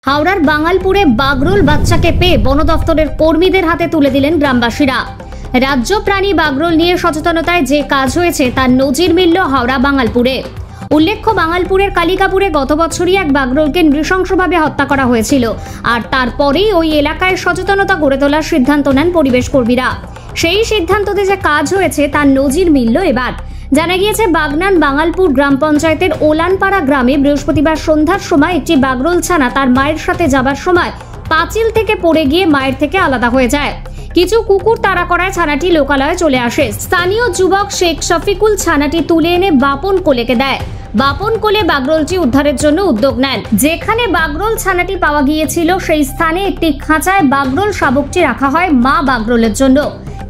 হাওড়ার বাঙালপুরে বাগরোল বাচ্চাকে পেয়ে বন দফতরের কর্মীদের হাতে তুলে দিলেন গ্রামবাসীরা। রাজ্য প্রাণী বাগরোল নিয়ে সচেতনতায় যে কাজ হয়েছে তার নজির মিলল হাওড়া বাঙালপুরে। উল্লেখ্য, বাঙালপুরের কালিকাপুরে গত বছরই এক বাগরোলকে নৃশংসভাবে হত্যা করা হয়েছিল, আর তারপরেই ওই এলাকায় সচেতনতা গড়ে তোলার সিদ্ধান্ত নেন পরিবেশ কর্মীরা। সেই সিদ্ধান্ততে যে কাজ হয়েছে তার নজির মিলল এবার। জানা গিয়েছে, বাগনান বাঙালপুর গ্রাম পঞ্চায়েতের ওলানপাড়া গ্রামে বৃহস্পতিবার সন্ধ্যার সময় একটি বাগরোল ছানা তার মায়ের সাথে যাবার সময় পাঁচিল থেকে পড়ে গিয়ে মায়ের থেকে আলাদা হয়ে যায়। কিছু কুকুর তাড়া করায় ছানাটি লোকালয়ে চলে আসে। স্থানীয় যুবক শেখ শফিকুল ছানাটি তুলে এনে বাপন কোলেকে দেয়। বাপন কোলে বাগরোলটি উদ্ধারের জন্য উদ্যোগ নেন। যেখানে বাগরোল ছানাটি পাওয়া গিয়েছিল সেই স্থানে একটি খাঁচায় বাগরোল শাবকটি রাখা হয় মা বাগরোলের জন্য,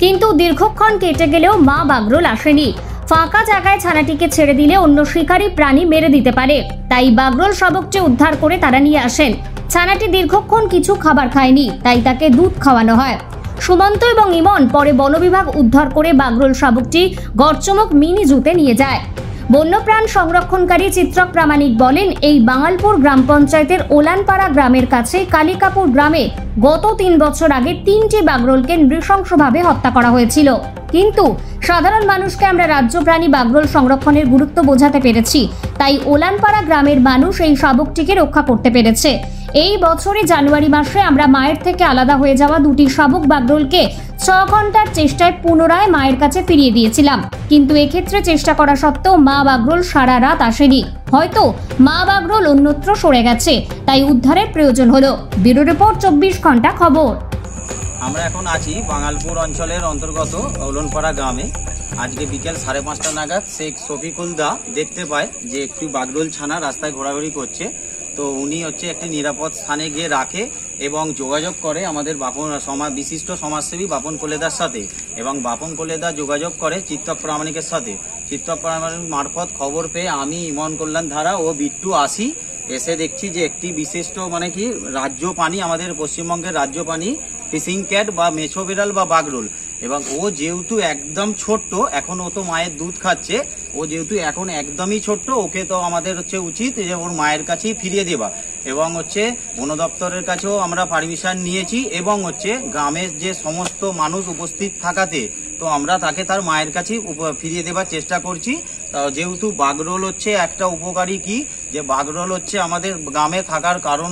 কিন্তু দীর্ঘক্ষণ কেটে গেলেও মা বাগরোল আসেনি। ফাঁকা জায়গায় ছানাটিকে ছেড়ে দিলে অন্য শিকারী প্রাণী মেরে দিতে পারে, তাই বাগরোল শাবকটি উদ্ধার করে তারা নিয়ে আসেন। ছানাটি দীর্ঘক্ষণ কিছু খাবার খায়নি, তাই তাকে দুধ খাওয়ানো হয়। সুমন্ত এবং ইমন পরে বন বিভাগ উদ্ধার করে বাগরোল শাবকটি গড়চমক মিনি জুতে নিয়ে যায়। বন্যপ্রাণ সংরক্ষণকারী চিত্রক প্রামাণিক বলেন, এই বাঙালপুর গ্রাম পঞ্চায়েতের ওলানপাড়া গ্রামের কাছে কালিকাপুর গ্রামে গত 3 বছর আগে 3টি বাগরোলকে নৃশংসভাবে হত্যা করা হয়েছিল, কিন্তু সাধারণ মানুষকে আমরা রাজ্য প্রাণী বাগরোল সংরক্ষণের গুরুত্ব বোঝাতে পেরেছি, তাই ওলানপাড়া গ্রামের মানুষ এই শাবকটিকে রক্ষা করতে পেরেছে। এই বছরে জানুয়ারি মাসে আমরা মায়ের থেকে আলাদা হয়ে যাওয়া 2টি শাবক বাগরোলকে 6 ঘন্টার চেষ্টায় পুনরায় মায়ের কাছে ফিরিয়ে দিয়েছিলাম, কিন্তু এক্ষেত্রে চেষ্টা করা সত্ত্বেও মা বাগরোল সারা রাত আসেনি। হয়তো মা বাগরোল অন্যত্র সরে গেছে, তাই উদ্ধারের প্রয়োজন হলো। ব্যুরো রিপোর্ট 24 ঘন্টা খবর। আমরা এখন আছি বাঙালপুর অঞ্চলের অন্তর্গত ওলনপাড়া গ্রামে। আজকে বিকেল 5:30 নাগাদ শেখ শফিকুল দা দেখতে পায় যে একটি বাগরোল ছানা রাস্তায় ঘোরাঘুরি করছে। তো উনি একটি নিরাপদ স্থানে গিয়ে রাখে এবং যোগাযোগ করে আমাদের বিশিষ্ট সমাজসেবী বাপন কোলেদার সাথে, এবং বাপন কোলেদা যোগাযোগ করে চিত্রক প্রামাণিকের সাথে। চিত্রক প্রামাণিক মারফত খবর পেয়ে আমি, ইমন কল্যাণ ধারা ও বিট্টু আসি। এসে দেখছি যে একটি বিশিষ্ট রাজ্য প্রাণী, আমাদের পশ্চিমবঙ্গের রাজ্য প্রাণী ফিশিং ক্যাট বা মেছো বিড়াল বা বাগরোল, এবং ও যেহেতু একদম ছোট্ট, এখন ও তো মায়ের দুধ খাচ্ছে, ও যেহেতু এখন একদমই ছোট্ট, ওকে তো আমাদের উচিত যে ওর মায়ের কাছেই ফিরিয়ে দেওয়া। এবং বন দপ্তরের কাছেও আমরা পারমিশন নিয়েছি, এবং গ্রামের যে সমস্ত মানুষ উপস্থিত থাকাতে তো আমরা তাকে তার মায়ের কাছেই ফিরিয়ে দেওয়ার চেষ্টা করছি। যেহেতু বাগরোল একটা উপকারী কি, যে বাগরোল আমাদের গ্রামে থাকার কারণ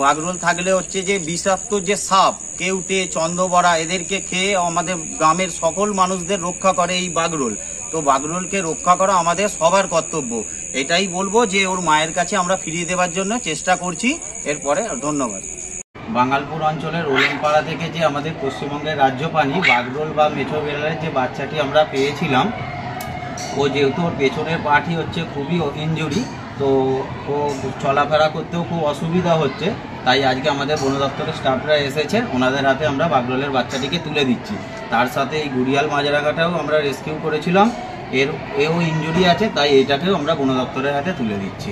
বাগরোল থাকলে যে বিষাক্ত যে সাপ, কেউটে, চন্দ্রবড়া এদেরকে খেয়ে আমাদের গ্রামের সকল মানুষদের রক্ষা করে এই বাগরোল। তো বাগরোলকে রক্ষা করা আমাদের সবার কর্তব্য। এটাই বলবো যে ওর মায়ের কাছে আমরা ফিরিয়ে দেওয়ার জন্য চেষ্টা করছি। এরপরে ধন্যবাদ। বাঙালপুর অঞ্চলের ওলনপাড়া থেকে যে আমাদের পশ্চিমবঙ্গের রাজ্য প্রাণী বাগরোল বা মেছো বিড়ালের যে বাচ্চাটি আমরা পেয়েছিলাম, ও যেহেতু ওর পেছনের পাটি খুবই ইনজুরি, তো ও চলাফেরা করতেও খুব অসুবিধা হচ্ছে, তাই আজকে আমাদের বন দপ্তরের স্টাফরা এসেছে, ওনাদের হাতে আমরা বাগরোলের বাচ্চাটিকে তুলে দিচ্ছি। তার সাথে এই গুড়িয়াল মাজরাগাটাও আমরা রেস্কিউ করেছিলাম, এও ইনজুরি আছে, তাই এটাকেও আমরা বন দপ্তরের হাতে তুলে দিচ্ছি।